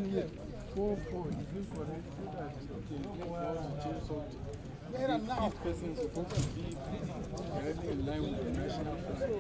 4 4. Is this correct? So that okay, if you want to change something, each person is supposed to be directly in line with the national flag.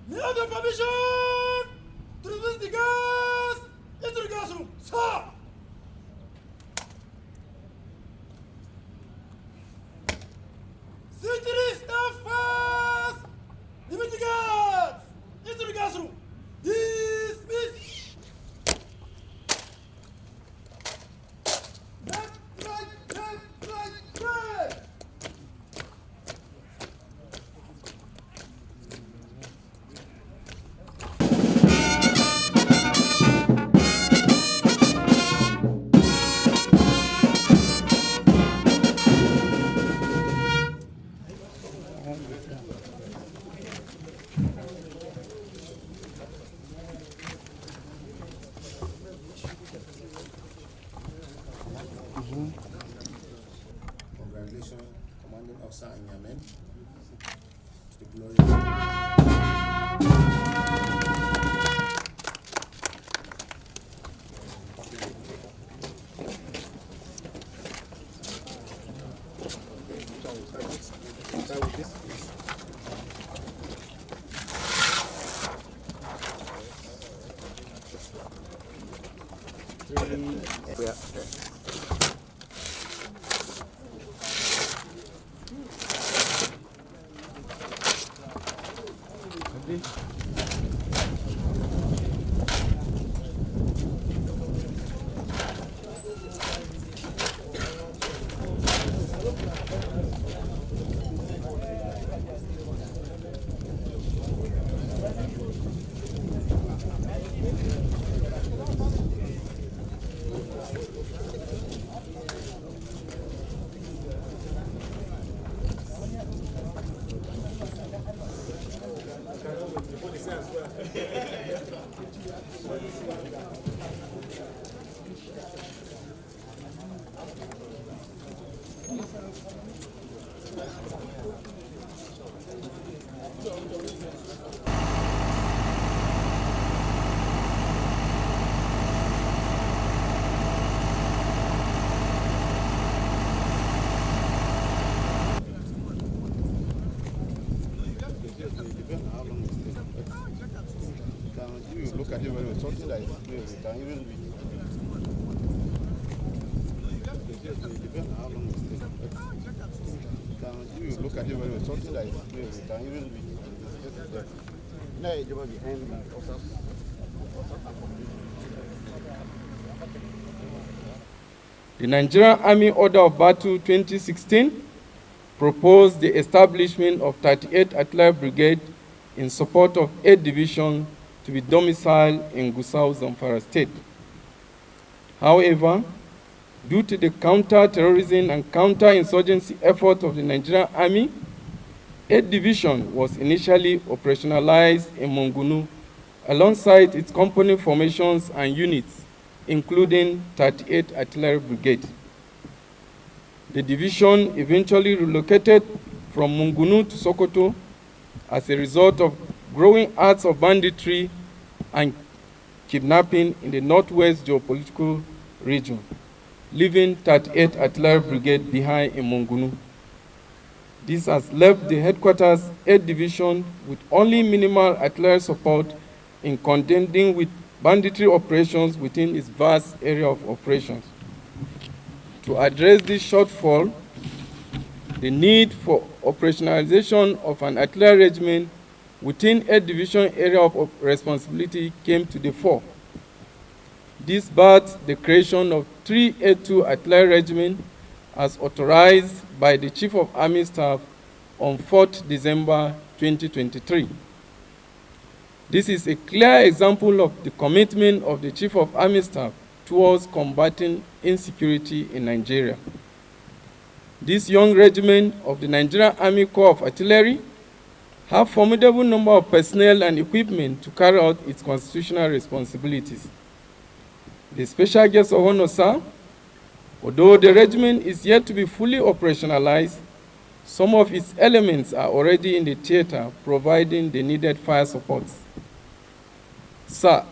You have the permission to release the gas into the gas room, sir. Security staff fast. Limit the gas into the gas room. Dismiss. Left, right, left, right, right. Congratulations, Commanding Officer and your men. To the glory of look at it when we're talking like this, we can even read. Depends on how long it takes. You look at it when we're talking like this, we can even read. The Nigerian Army Order of Battle 2016 proposed the establishment of 38th Artillery Brigade in support of 8th Division to be domiciled in Gusau, Zamfara State. However, due to the counter-terrorism and counter-insurgency efforts of the Nigerian Army, 8th Division was initially operationalized in Mongunu alongside its company formations and units, including 38th Artillery Brigade. The division eventually relocated from Mungunu to Sokoto as a result of growing acts of banditry and kidnapping in the northwest geopolitical region, leaving 38th Artillery Brigade behind in Mongunu. This has left the headquarters 8th Division with only minimal artillery support in contending with banditry operations within its vast area of operations. To address this shortfall, the need for operationalization of an artillery regiment within 8th Division area of responsibility came to the fore. This birthed the creation of 382 Artillery Regiment as authorized by the Chief of Army Staff on 4th December 2023. This is a clear example of the commitment of the Chief of Army Staff towards combating insecurity in Nigeria. This young regiment of the Nigerian Army Corps of Artillery have formidable number of personnel and equipment to carry out its constitutional responsibilities. The special guest of honor, sir, although the regiment is yet to be fully operationalized, some of its elements are already in the theater providing the needed fire support. Sir,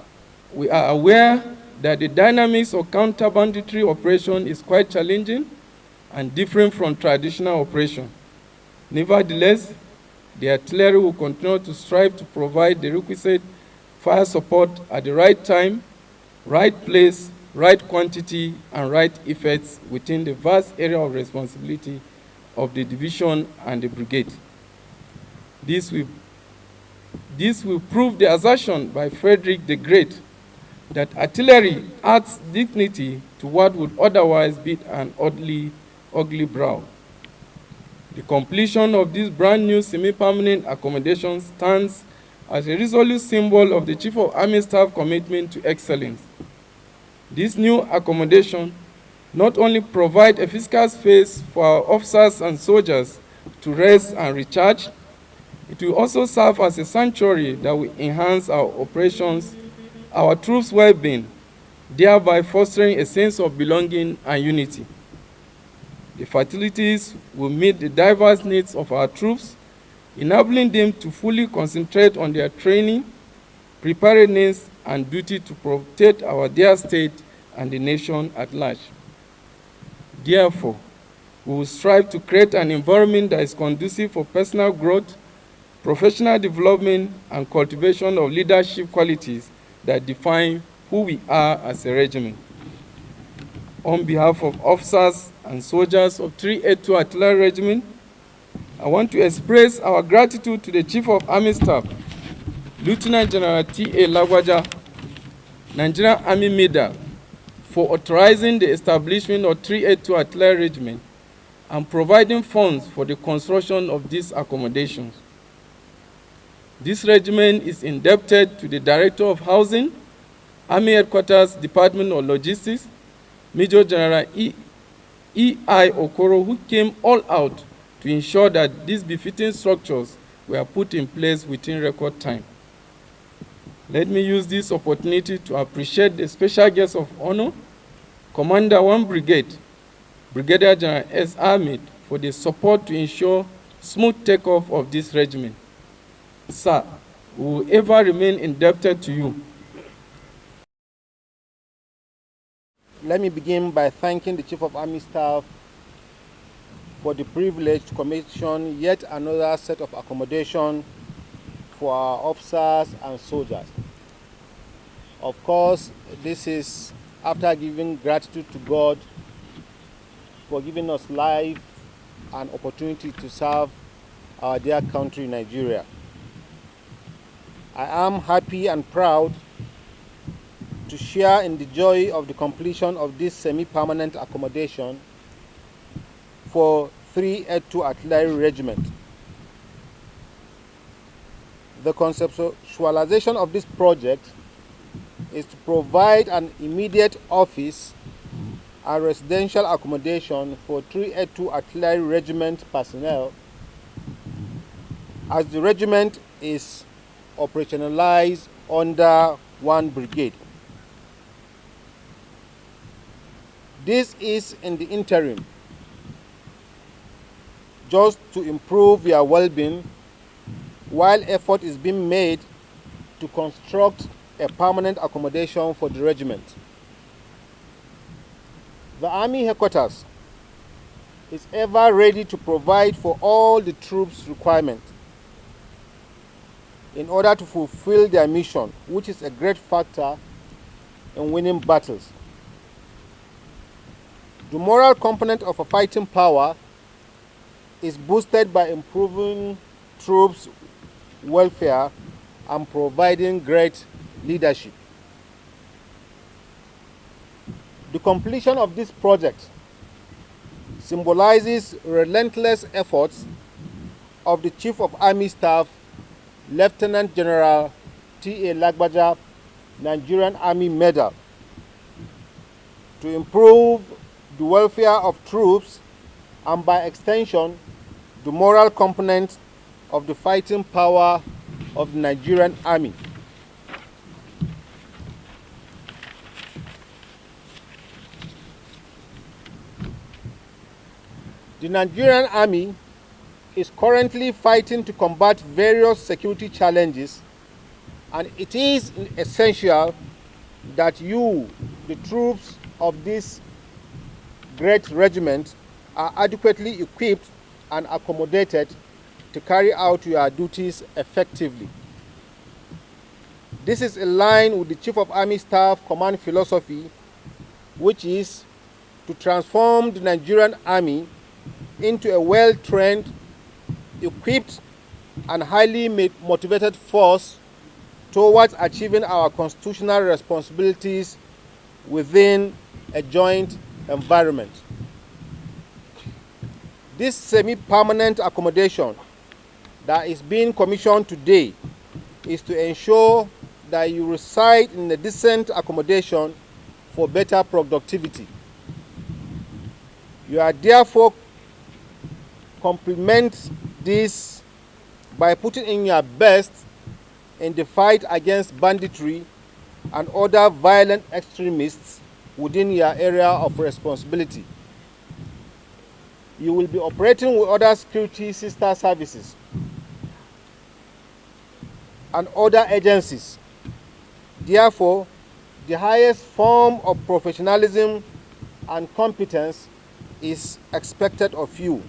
we are aware that the dynamics of counter-banditry operation is quite challenging and different from traditional operation. Nevertheless, the artillery will continue to strive to provide the requisite fire support at the right time, right place, right quantity, and right effects within the vast area of responsibility of the division and the brigade. This will prove the assertion by Frederick the Great that artillery adds dignity to what would otherwise be an ugly brow. The completion of this brand new semi-permanent accommodation stands as a resolute symbol of the Chief of Army Staff commitment to excellence. This new accommodation not only provides a physical space for our officers and soldiers to rest and recharge, it will also serve as a sanctuary that will enhance our operations, our troops' well-being, thereby fostering a sense of belonging and unity. The facilities will meet the diverse needs of our troops, enabling them to fully concentrate on their training, preparedness, and duty to protect our dear state and the nation at large. Therefore, we will strive to create an environment that is conducive for personal growth, professional development, and cultivation of leadership qualities that define who we are as a regiment. On behalf of officers and soldiers of 382 Artillery Regiment, I want to express our gratitude to the Chief of Army Staff, Lieutenant General T.A. Lagwaja, Nigerian Army Medal, for authorizing the establishment of 382 Artillery Regiment and providing funds for the construction of these accommodations. This regiment is indebted to the Director of Housing, Army Headquarters, Department of Logistics, Major General E.I. Okoro, who came all out to ensure that these befitting structures were put in place within record time. Let me use this opportunity to appreciate the special guest of honor, Commander 1 Brigade, Brigadier General S. Ahmed, for the support to ensure smooth takeoff of this regiment. Sir, we will ever remain indebted to you. Let me begin by thanking the Chief of Army Staff for the privilege to commission yet another set of accommodation for our officers and soldiers. Of course, this is after giving gratitude to God for giving us life and opportunity to serve our dear country, Nigeria. I am happy and proud to share in the joy of the completion of this semi-permanent accommodation for 382 Artillery Regiment. The conceptualization of this project is to provide an immediate office and residential accommodation for 382 Artillery Regiment personnel, as the regiment is operationalized under 1 brigade. This is in the interim, just to improve their well-being while effort is being made to construct a permanent accommodation for the regiment. The Army headquarters is ever ready to provide for all the troops' requirements in order to fulfill their mission, which is a great factor in winning battles. The moral component of a fighting power is boosted by improving troops' welfare and providing great leadership. The completion of this project symbolizes relentless efforts of the Chief of Army Staff, Lieutenant General T.A. Lagbaja, Nigerian Army Medal, to improve the welfare of troops and by extension the moral component of the fighting power of the Nigerian Army. The Nigerian Army is currently fighting to combat various security challenges, and it is essential that you, the troops of this great regiment, are adequately equipped and accommodated to carry out your duties effectively. This is in line with the Chief of Army Staff command philosophy, which is to transform the Nigerian Army into a well-trained, equipped, and highly motivated force towards achieving our constitutional responsibilities within a joint environment. This semi-permanent accommodation that is being commissioned today is to ensure that you reside in a decent accommodation for better productivity. You are therefore complement this by putting in your best in the fight against banditry and other violent extremists within your area of responsibility. You will be operating with other security sister services and other agencies. Therefore, the highest form of professionalism and competence is expected of you.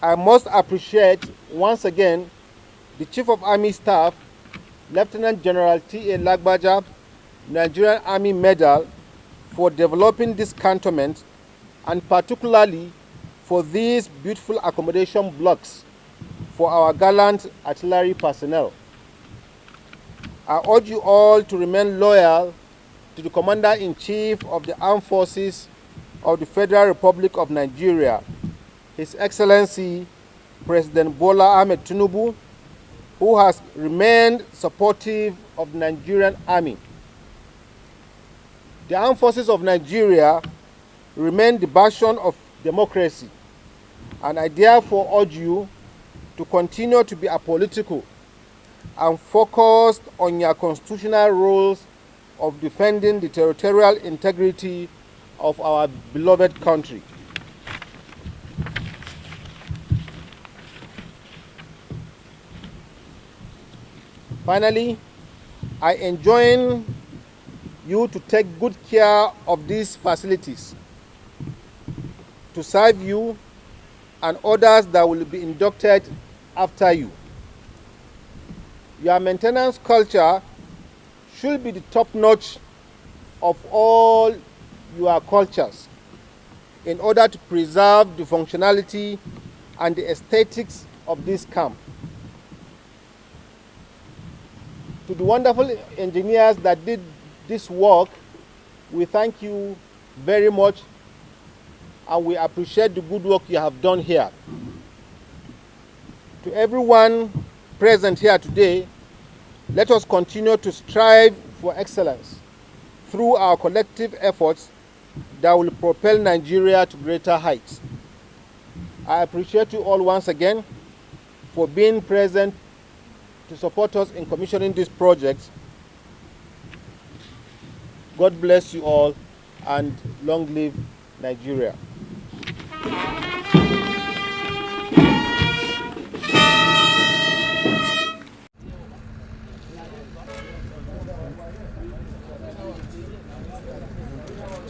I must appreciate once again the Chief of Army Staff, Lieutenant General T.A. Lagbaja, Nigerian Army Medal, for developing this cantonment and particularly for these beautiful accommodation blocks for our gallant artillery personnel. I urge you all to remain loyal to the Commander-in-Chief of the Armed Forces of the Federal Republic of Nigeria, His Excellency President Bola Ahmed Tinubu, who has remained supportive of the Nigerian Army. The Armed Forces of Nigeria remain the bastion of democracy, and I therefore urge you to continue to be apolitical and focused on your constitutional roles of defending the territorial integrity of our beloved country. Finally, I enjoin you to take good care of these facilities to serve you and others that will be inducted after you. Your maintenance culture should be the top notch of all your cultures in order to preserve the functionality and the aesthetics of this camp. To the wonderful engineers that did this work, we thank you very much and we appreciate the good work you have done here. To everyone present here today, let us continue to strive for excellence through our collective efforts that will propel Nigeria to greater heights. I appreciate you all once again for being present to support us in commissioning this project. God bless you all and long live Nigeria.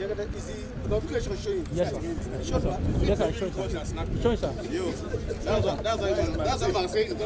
Is the notification showing? Yes, sir. Sure, sir. Yes, sir. Show it, sir. Show it, sir. Yo, that's what I'm saying.